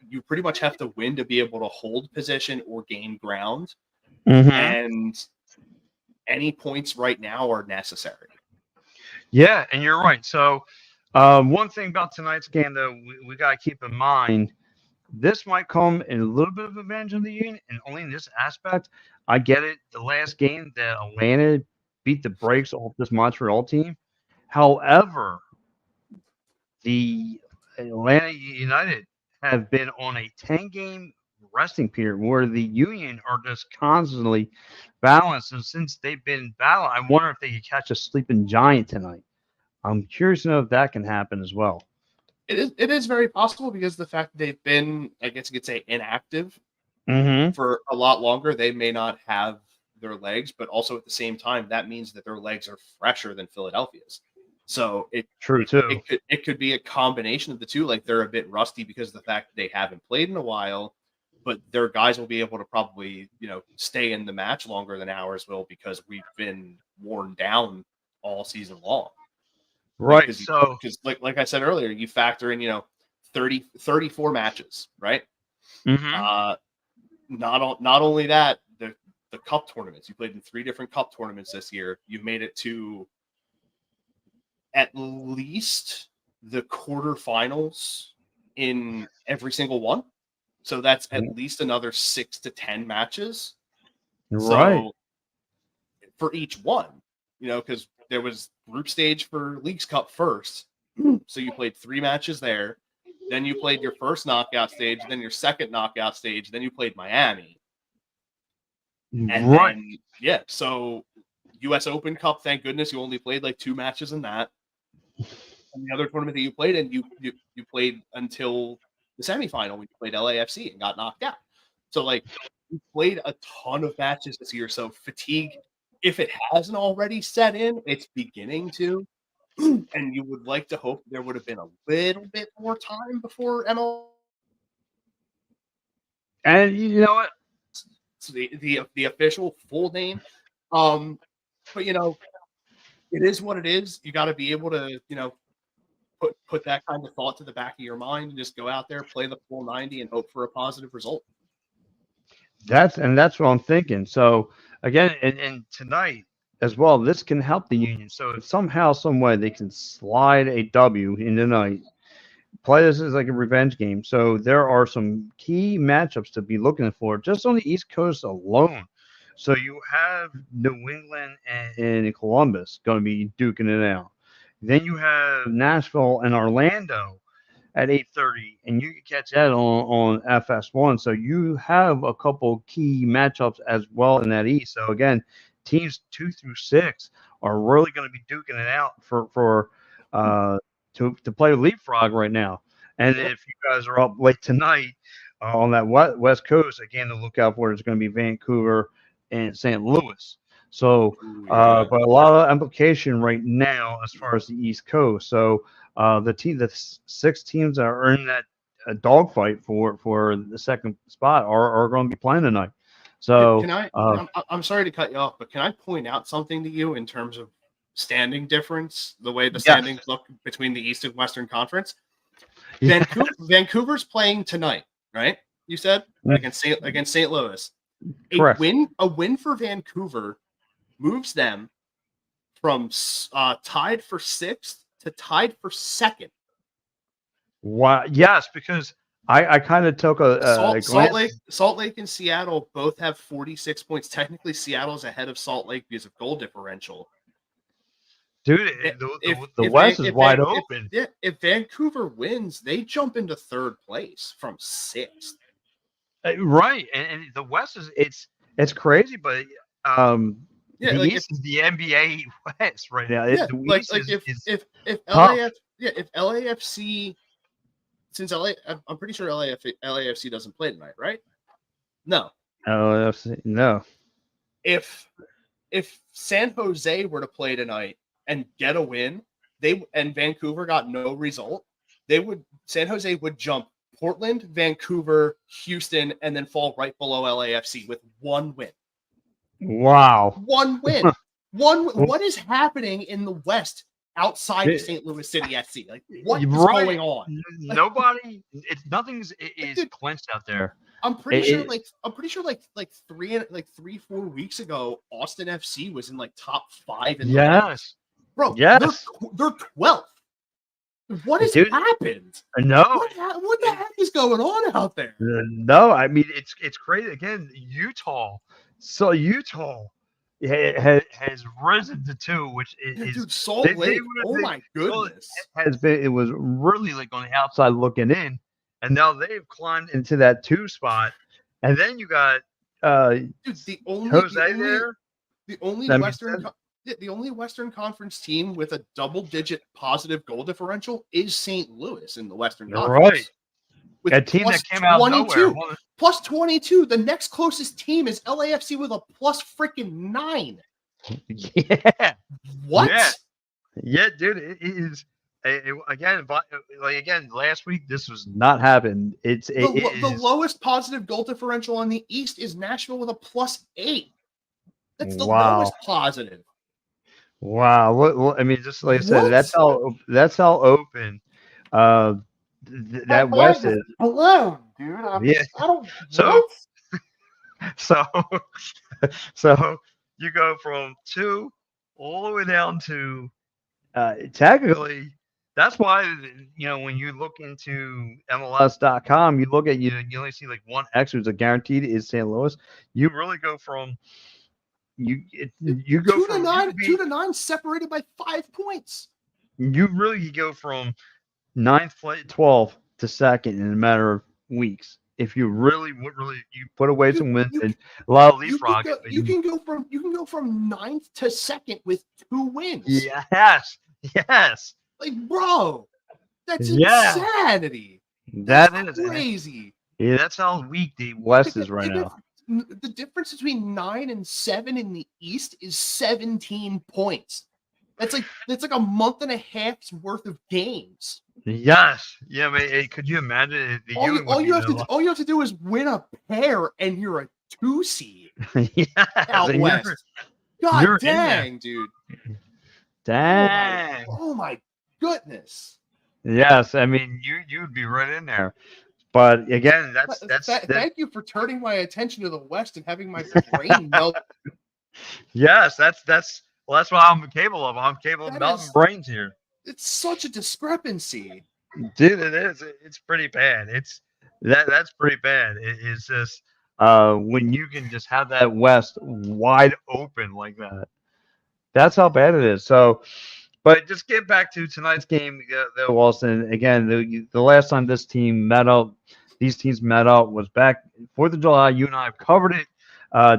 you pretty much have to win to be able to hold position or gain ground, and any points right now are necessary. Yeah, and you're right. So one thing about tonight's game, though, we got to keep in mind, this might come in a little bit of advantage of the Union, and only in this aspect. I get it. The last game that Atlanta beat the brakes off this Montreal team. However, the Atlanta United have been on a 10-game resting period where the Union are just constantly balanced. And since they've been battling, I wonder if they could catch a sleeping giant tonight. I'm curious to know if that can happen as well. It is very possible because the fact that they've been, I guess you could say, inactive for a lot longer. They may not have their legs, but also at the same time, that means that their legs are fresher than Philadelphia's. So True too. it could be a combination of the two. Like they're a bit rusty because of the fact that they haven't played in a while, but their guys will be able to probably, stay in the match longer than ours will because we've been worn down all season long. Right. Because like I said earlier, you factor in, 34 matches, right? Mhm. Not only that, the cup tournaments. You played in 3 different cup tournaments this year. You've made it to at least the quarterfinals in every single one. So that's at least another 6 to 10 matches. Right. So for each one, because there was group stage for Leagues Cup first. So you played 3 matches there. Then you played your first knockout stage, then your second knockout stage, then you played Miami. And then, so US Open Cup, thank goodness you only played like 2 matches in that. And the other tournament that you played in, you played until the semifinal when you played LAFC and got knocked out. So like you played a ton of matches this year. So fatigue, if it hasn't already set in, it's beginning to. And you would like to hope there would have been a little bit more time before ML. And you know what? The official full name. But it is what it is. You got to be able to, put that kind of thought to the back of your mind and just go out there, play the full 90 and hope for a positive result. That's what I'm thinking. So again, and tonight as well, this can help the Union. So if somehow, some way they can slide a W in the night, play this as like a revenge game. So there are some key matchups to be looking for just on the East Coast alone. So you have New England and Columbus going to be duking it out. Then you have Nashville and Orlando at 8:30, and you can catch that on FS1. So you have a couple key matchups as well in that East. So again, teams 2 through 6 are really going to be duking it out for to play leapfrog right now. And if you guys are up late tonight on that West Coast, again, to look out for is going to be Vancouver and St. Louis. So, but a lot of implication right now as far as the East Coast. So the 6 teams that are in that dogfight for the second spot are going to be playing tonight. So can I? I'm sorry to cut you off, but can I point out something to you in terms of standing difference, the way the standings look between the East and Western Conference? Vancouver's playing tonight, right? You said against St. Louis. Correct. A win for Vancouver moves them from tied for 6th to tied for 2nd. Wow. Yes, because I kind of took a Salt Lake and Seattle both have 46 points. Technically, Seattle's ahead of Salt Lake because of goal differential. Dude, the West is wide open. If Vancouver wins, they jump into 3rd place from 6th. Right, and the West is it's crazy, but the East is the NBA West right now. Yeah, the East if LAFC, since I'm pretty sure LAFC doesn't play tonight, right? No. LAFC, no. If San Jose were to play tonight and get a win, and Vancouver got no result, San Jose would jump Portland, Vancouver, Houston, and then fall right below LAFC with 1 win. Wow. 1 win. What is happening in the West outside of St. Louis City SC? Like, what is going on? Nobody. Nothing's clinched out there. I'm pretty sure 3-4 weeks ago, Austin FC was in like top 5 in the league. Bro, yes. They're 12th. What has happened? No. What the heck is going on out there? No, I mean it's crazy. Again, Utah. So Utah has risen to 2, which is dude, Salt Lake. My goodness, it was really like on the outside looking in, and now they've climbed into that 2 spot, and then you got dude, the only Western Conference team with a double-digit positive goal differential is St. Louis in the Western Conference. Right. A team that came out of nowhere. plus 22. The next closest team is LAFC with a plus freaking 9. Yeah. What? Yeah, dude, it is. Again, last week this was not happened. It The is. lowest positive goal differential on the East is Nashville with a plus 8. That's the Wow. lowest positive. Wow. I mean, just like I said, What? that's how open that West is. Alone, dude. Yeah. I don't. So What? so so you go from 2 all the way down to technically. That's why when you look into MLS.com, you look at you only see like one X who's a guaranteed is St. Louis. You really go from you go 2 to from 9, 2 to 9 separated by 5 points. you really go from 9th place, 12th to second in a matter of weeks. If you really you put away some wins and a lot of leapfrog. You can go from 9th to 2nd with 2 wins. Yes. Like, bro, that's Yeah. insanity. That's crazy. Yeah, that's how weak the West is right now. The difference between 9 and 7 in the East is 17 points. That's like a month and a half's worth of games. Yes. Yeah, but could you imagine? All you have to do is win a pair, and you're a 2 seed out west. God dang, dude. Dang. Oh my goodness. Yes, I mean you'd be right in there. But again, thank you for turning my attention to the West and having my brain melt. Yes, that's what I'm capable of. I'm capable of melting brains here. It's such a discrepancy. Dude, it is. It's pretty bad. That's pretty bad. It's just when you can just have that West wide open like that. That's how bad it is. So, but just get back to tonight's game, though, Wilson. Again, the last time these teams met up was back 4th of July. You and I have covered it.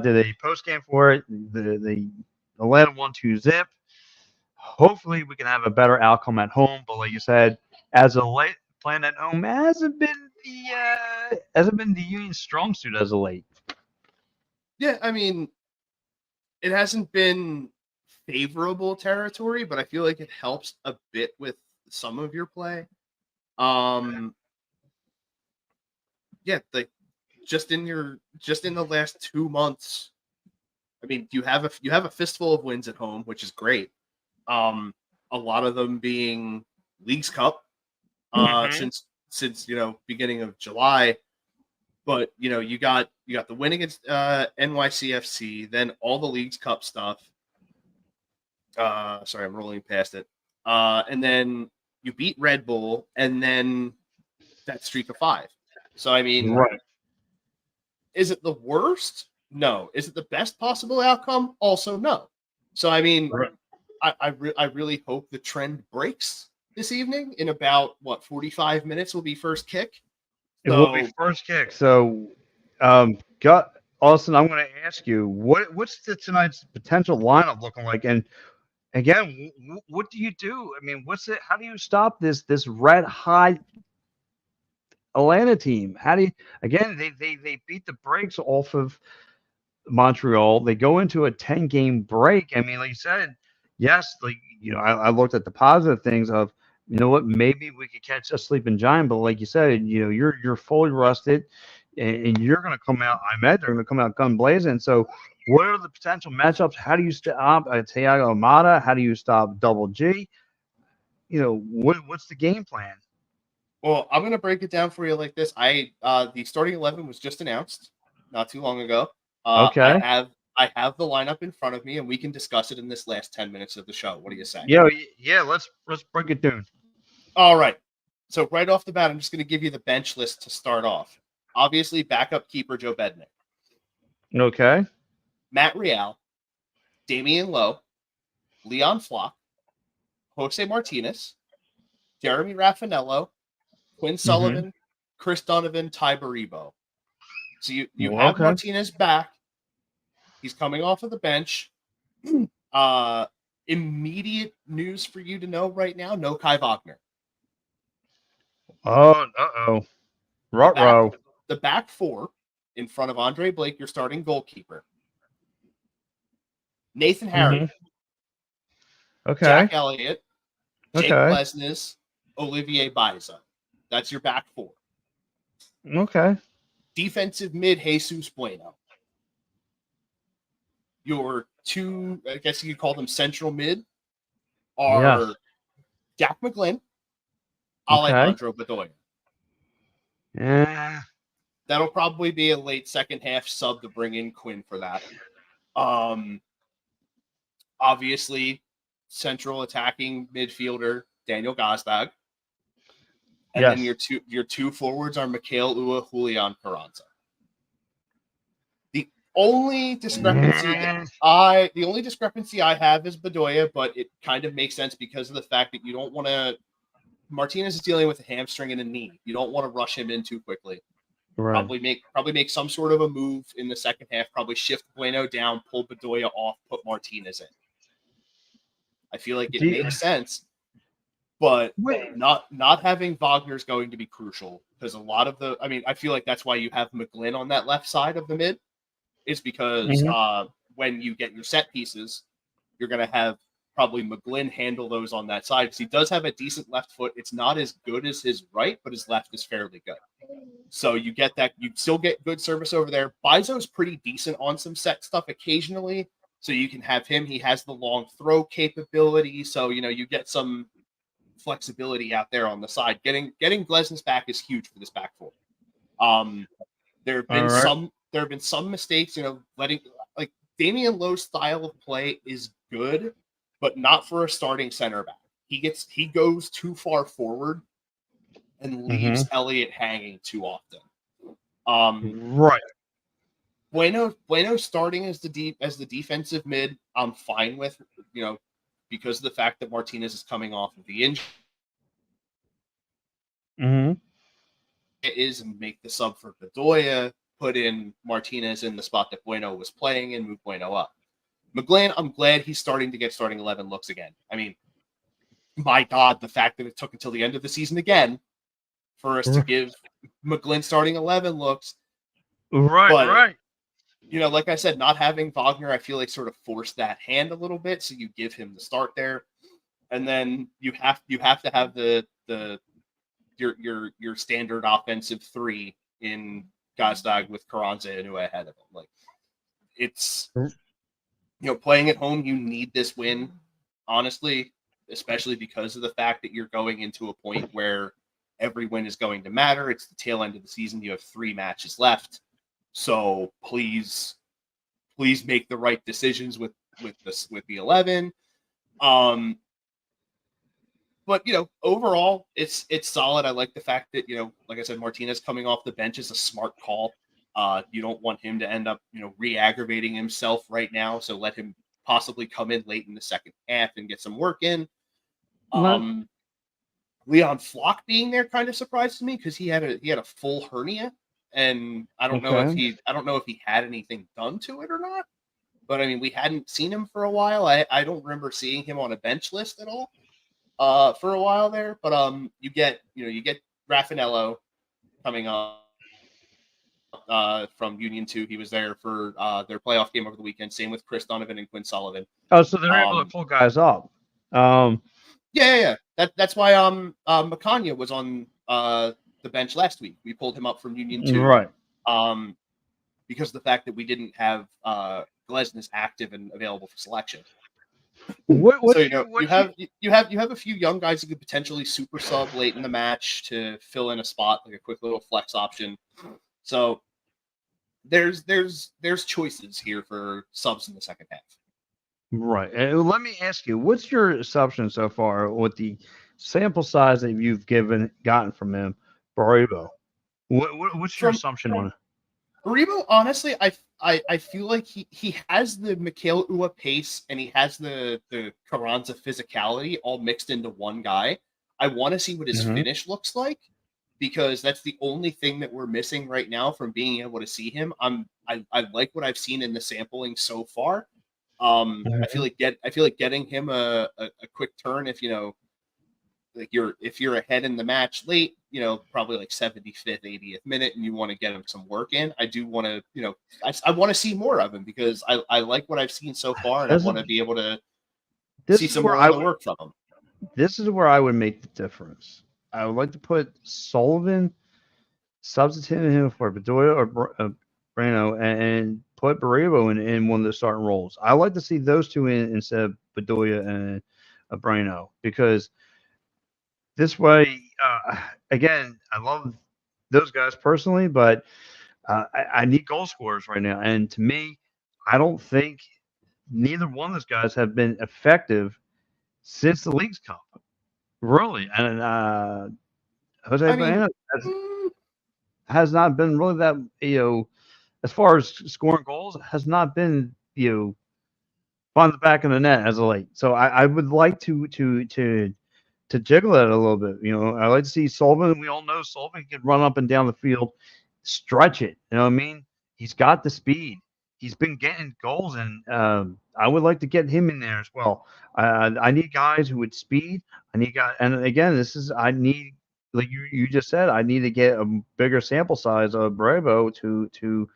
Did a post game for it. The Atlanta 1-2 zip. Hopefully, we can have a better outcome at home. But like you said, as of late, playing at home hasn't been the Union's strong suit as of late. Yeah, I mean, it hasn't been favorable territory, but I feel like it helps a bit with some of your play. Yeah, like just in the last 2 months, I mean, you have a fistful of wins at home, which is great. A lot of them being Leagues Cup, since beginning of July. But you got the win against NYCFC, then all the Leagues Cup stuff. Sorry, I'm rolling past it. And then you beat Red Bull, and then that streak of 5. So I mean, right. Is it the worst? No. Is it the best possible outcome? Also, no. So I mean, Right. I really hope the trend breaks this evening. In about 45 minutes will be first kick. It will be first kick. So, Austin, I'm going to ask you what's tonight's potential lineup looking like, and again, what do you do? I mean, how do you stop this red hot Atlanta team? How do you they beat the brakes off of Montreal. They go into a 10-game break. I mean, like you said, yes, I looked at the positive things of, what, maybe we could catch a sleeping giant, but like you said, you're fully rusted and you're going to come out, they're going to come out gun blazing. So what are the potential matchups? How do you stop Thiago Almada? How do you stop Double G? What's the game plan? Well, I'm going to break it down for you like this. The starting 11 was just announced not too long ago. Okay. I have the lineup in front of me, and we can discuss it in this last 10 minutes of the show. What do you say? Yeah. Let's break it down. All right. So right off the bat, I'm just going to give you the bench list to start off. Obviously, backup keeper Joe Bednick. Okay. Matt Real, Damian Lowe, Leon Flock, Jose Martinez, Jeremy Raffanello, Quinn Sullivan, Chris Donovan, Ty Baribo. So you have Martinez back. He's coming off of the bench. Immediate news for you to know right now, no Kai Wagner. Oh, uh-oh. Ruh-roh. The back four in front of Andre Blake, your starting goalkeeper. Nathan Harriott, Okay. Jack Elliott, Jake Okay. Glesnes, Olivier Baiza. That's your back four. Okay. Defensive mid, Jesus Bueno. Your two, I guess you could call them central mid, are Yes. Jack McGlynn, Okay. Alejandro Bedoya. Yeah. That'll probably be a late second half sub to bring in Quinn for that. Obviously, central attacking midfielder Daniel Gazdag. And then your two forwards are Mikhail Ua, Julian Carranza. The only discrepancy I have is Bedoya, but it kind of makes sense because of the fact that you don't want to. Martinez is dealing with a hamstring and a knee. You don't want to rush him in too quickly. Right. Probably make some sort of a move in the second half. Probably shift Bueno down, pull Bedoya off, put Martinez in. I feel like it makes sense, but not having Wagner is going to be crucial because a lot of I feel like that's why you have McGlynn on that left side of the mid, is because when you get your set pieces, you're going to have probably McGlynn handle those on that side because he does have a decent left foot. It's not as good as his right, but his left is fairly good. So you get that. You still get good service over there. Bizo's pretty decent on some set stuff occasionally. So you can have him. He has the long throw capability. So, you get some flexibility out there on the side. Getting Glesnes back is huge for this back four. There have been some mistakes, letting like Damian Lowe's style of play is good, but not for a starting center back. He goes too far forward and leaves Elliott hanging too often. Right. Bueno starting as the defensive mid, I'm fine with, because of the fact that Martinez is coming off of the injury. It is make the sub for Bedoya, put in Martinez in the spot that Bueno was playing and move Bueno up. McGlynn, I'm glad he's starting to get starting 11 looks again. I mean, my God, the fact that it took until the end of the season again for us to give McGlynn starting 11 looks. Right. Like I said, not having Wagner, I feel like sort of forced that hand a little bit. So you give him the start there, and then you have to have your standard offensive three in Gazdag with Carranza and Ua ahead of him. Like it's playing at home, you need this win, honestly, especially because of the fact that you're going into a point where every win is going to matter. It's the tail end of the season. You have 3 matches left. So please make the right decisions with the 11. But overall, it's solid. I like the fact that like I said, Martinez coming off the bench is a smart call. You don't want him to end up re-aggravating himself right now. So let him possibly come in late in the second half and get some work in. Leon Flock being there kind of surprised me because he had a full hernia. And I don't know if he had anything done to it or not. But I mean, we hadn't seen him for a while. I don't remember seeing him on a bench list at all for a while there. But you get Raffanello coming up from Union 2. He was there for their playoff game over the weekend. Same with Chris Donovan and Quinn Sullivan. Oh, so they're able to pull guys up. Yeah. That's why Macania was on the bench last week. We pulled him up from Union 2. Right. Because of the fact that we didn't have Glesnes active and available for selection. So you have a few young guys who could potentially super sub late in the match to fill in a spot, like a quick little flex option. So there's choices here for subs in the second half. Right. And let me ask you, what's your assumption so far with the sample size that you've gotten from him, Baribo? What's your assumption on it? Baribo, honestly, I feel like he has the Mikhail Ua pace and he has the Carranza physicality all mixed into one guy. I want to see what his finish looks like because that's the only thing that we're missing right now from being able to see him. I like what I've seen in the sampling so far. I feel like getting him a quick turn if if you're ahead in the match late, probably like 75th, 80th minute, and you want to get him some work in, I do want to, I want to see more of him because I like what I've seen so far, and I want to be able to see some more of the work from him. This is where I would make the difference. I would like to put Sullivan, substitute him for Bedoya or Brano, and put Barrevo in one of the starting roles. I like to see those two in instead of Bedoya and Brano, because this way, again, I love those guys personally, but I need goal scorers right now. And to me, I don't think neither one of those guys have been effective since the League's Cup. Really. And Jose Baena has not been really that, as far as scoring goals, has not been, on the back of the net as of late. So I would like to jiggle it a little bit. I like to see Sullivan. We all know Sullivan can run up and down the field, stretch it. You know what I mean? He's got the speed. He's been getting goals, and I would like to get him in there as well. I need guys who would speed. I need guys, and again, I need, like you just said, I need to get a bigger sample size of Bravo to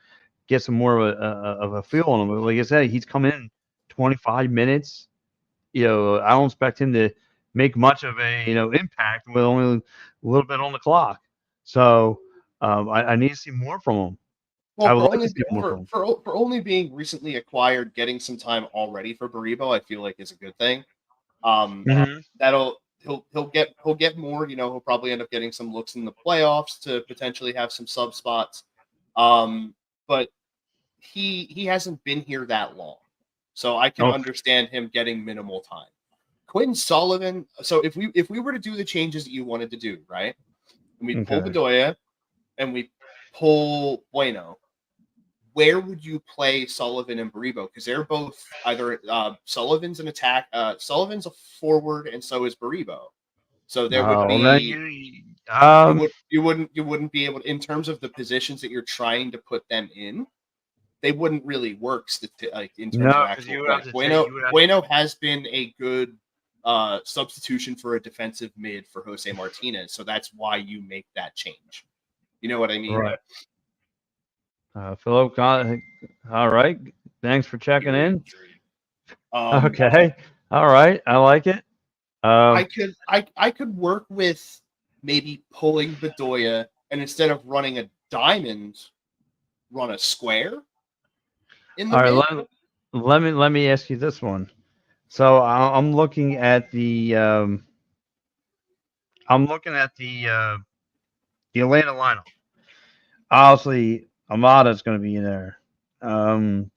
get some more of a feel on him. Like I said, he's come in 25 minutes. I don't expect him to make much of a impact with only a little bit on the clock. So I need to see more from him. Well, for only being recently acquired, getting some time already for Barrevo, I feel like is a good thing. That'll he'll get more. He'll probably end up getting some looks in the playoffs to potentially have some sub spots. But he hasn't been here that long, so I can understand him getting minimal time. Quinn Sullivan. So if we were to do the changes that you wanted to do, right, and we pull Bedoya and we pull Bueno, where would you play Sullivan and Barrevo? Because they're both either Sullivan's an attack, Sullivan's a forward, and so is Barrevo. So there would be you wouldn't be able to, in terms of the positions that you're trying to put them in, they wouldn't really work in terms of actual play. Bueno has been a good substitution for a defensive mid for Jose Martinez, so that's why you make that change. You know what I mean? Right. Philip, all right. Thanks for checking in. Okay. All right. I like it. I could work with maybe pulling Bedoya, and instead of running a diamond, run a square. In the all right. Let me ask you this one. So I'm looking at the Atlanta lineup. Obviously, Almada is going to be in there.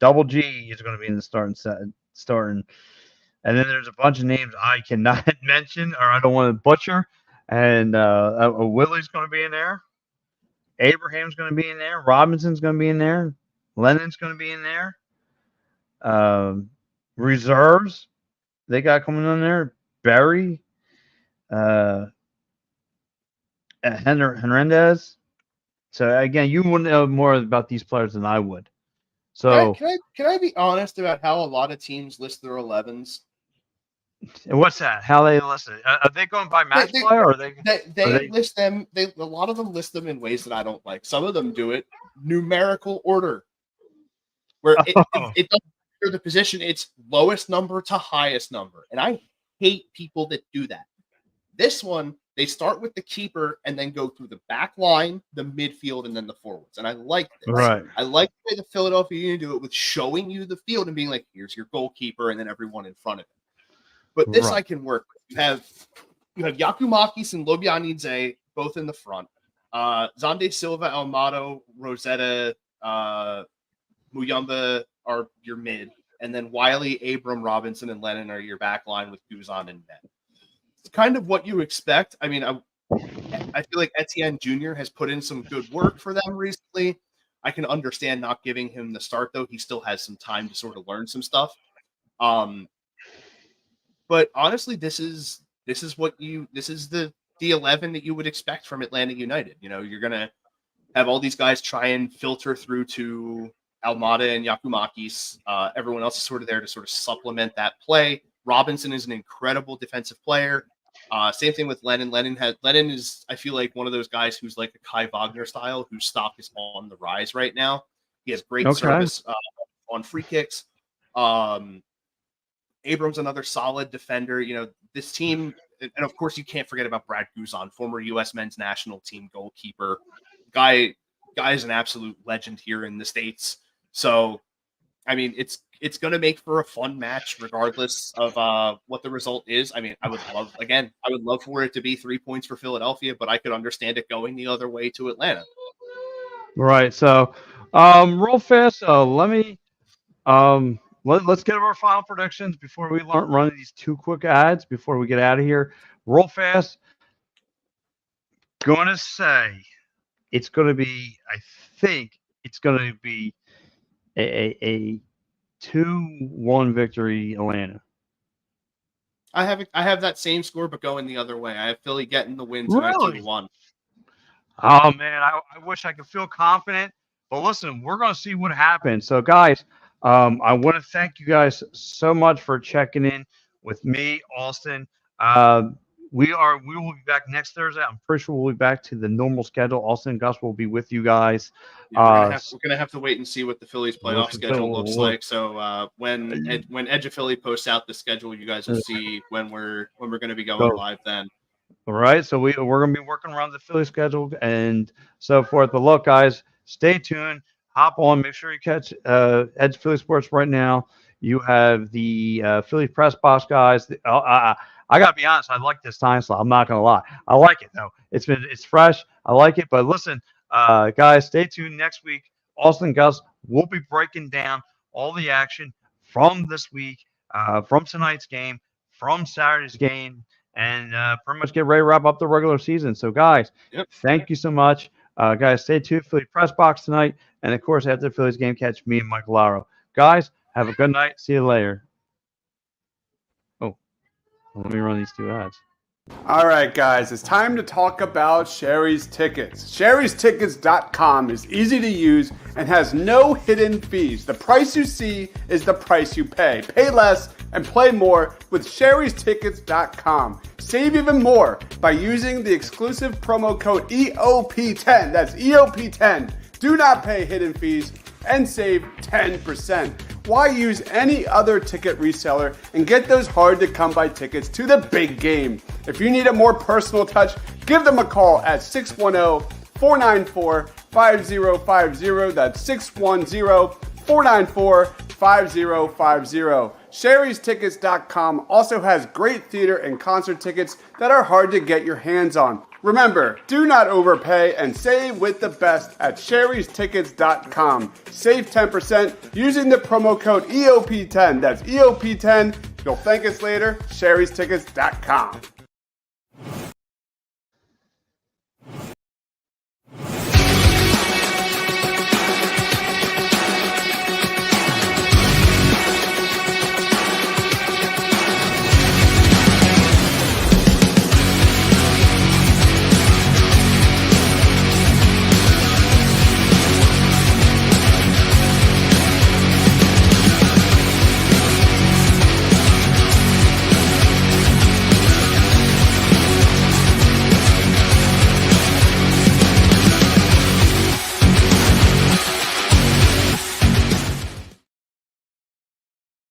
Double G is going to be in the starting. And then there's a bunch of names I cannot mention or I don't want to butcher. And Willie's going to be in there. Abraham's going to be in there. Robinson's going to be in there. Lennon's going to be in there. Reserves they got coming in there. Barry. Hernandez. So again, you wouldn't know more about these players than I would. So can I be honest about how a lot of teams list their 11s? What's that? How they list it? Are they going by match play, or they list them? A lot of them list them in ways that I don't like. Some of them do it numerical order, where it doesn't matter the position; it's lowest number to highest number, and I hate people that do that. This one, they start with the keeper and then go through the back line, the midfield, and then the forwards. And I like this. Right. I like the way the Philadelphia Union do it with showing you the field and being like, here's your goalkeeper, and then everyone in front of him. But this I can work with. You have Yakumakis and Lobianidze both in the front. Zande Silva, Almada, Rosetta, Muyumba are your mid. And then Wiley, Abram, Robinson, and Lennon are your back line with Guzan and Ben. It's kind of what you expect. I mean, I feel like Etienne Jr. has put in some good work for them recently. I can understand not giving him the start, though. He still has some time to sort of learn some stuff. But honestly, this is the 11 that you would expect from Atlanta United. You're gonna have all these guys try and filter through to Almada and Yakumakis. Everyone else is sort of there to sort of supplement that play. Robinson is an incredible defensive player. Same thing with Lennon. Lennon is, I feel like, one of those guys who's like a Kai Wagner style, whose stock is on the rise right now. He has great service on free kicks. Abrams, another solid defender. You know, this team, and of course you can't forget about Brad Guzan, former U.S. men's national team goalkeeper. Guy is an absolute legend here in the States. So, I mean, it's going to make for a fun match regardless of what the result is. I mean, I would love for it to be 3 points for Philadelphia, but I could understand it going the other way to Atlanta. Right. So, real fast, let me let's get our final predictions before we run these 2 quick ads before we get out of here. Real fast. Going to say it's going to be, I think it's going to be a 2-1 victory, Atlanta. I have that same score, but going the other way. I have Philly getting the win tonight, Really? 2-1. Oh man, I wish I could feel confident, but listen, we're going to see what happens. So guys, I want to thank you guys so much for checking in with me, Austin. We will be back next Thursday. I'm pretty sure we'll be back to the normal schedule. Austin and Gus will be with you guys. Yeah, we're gonna have to wait and see what the Phillies playoff schedule looks like. So when Edge of Philly posts out the schedule, you guys will see when we're going to be going live then. All right, so we're going to be working around the Philly schedule and so forth. But look, guys, stay tuned. Hop on. Make sure you catch Edge Philly Sports right now. You have the Philly Press Box guys. I got to be honest. I like this time slot. I'm not going to lie. I like it, though. It's fresh. I like it. But listen, guys, stay tuned next week. Austin and Gus will be breaking down all the action from this week, from tonight's game, from Saturday's game, and pretty much get ready to wrap up the regular season. So, guys, thank you so much. Guys, stay tuned for the Press Box tonight. And, of course, after the Phillies game, catch me and Mike Laro. Guys, have a good night. See you later. Let me run these 2 ads. All right, guys, it's time to talk about Sherry's Tickets. Sherry'sTickets.com is easy to use and has no hidden fees. The price you see is the price you pay. Pay less and play more with Sherry'sTickets.com. Save even more by using the exclusive promo code EOP10. That's EOP10. Do not pay hidden fees and save 10%. Why use any other ticket reseller and get those hard-to-come-by tickets to the big game? If you need a more personal touch, give them a call at 610-494-5050. That's 610-494-5050. Sherry'sTickets.com also has great theater and concert tickets that are hard to get your hands on. Remember, do not overpay and save with the best at Sherry'sTickets.com. Save 10% using the promo code EOP10. That's EOP10. You'll thank us later. Sherry'sTickets.com.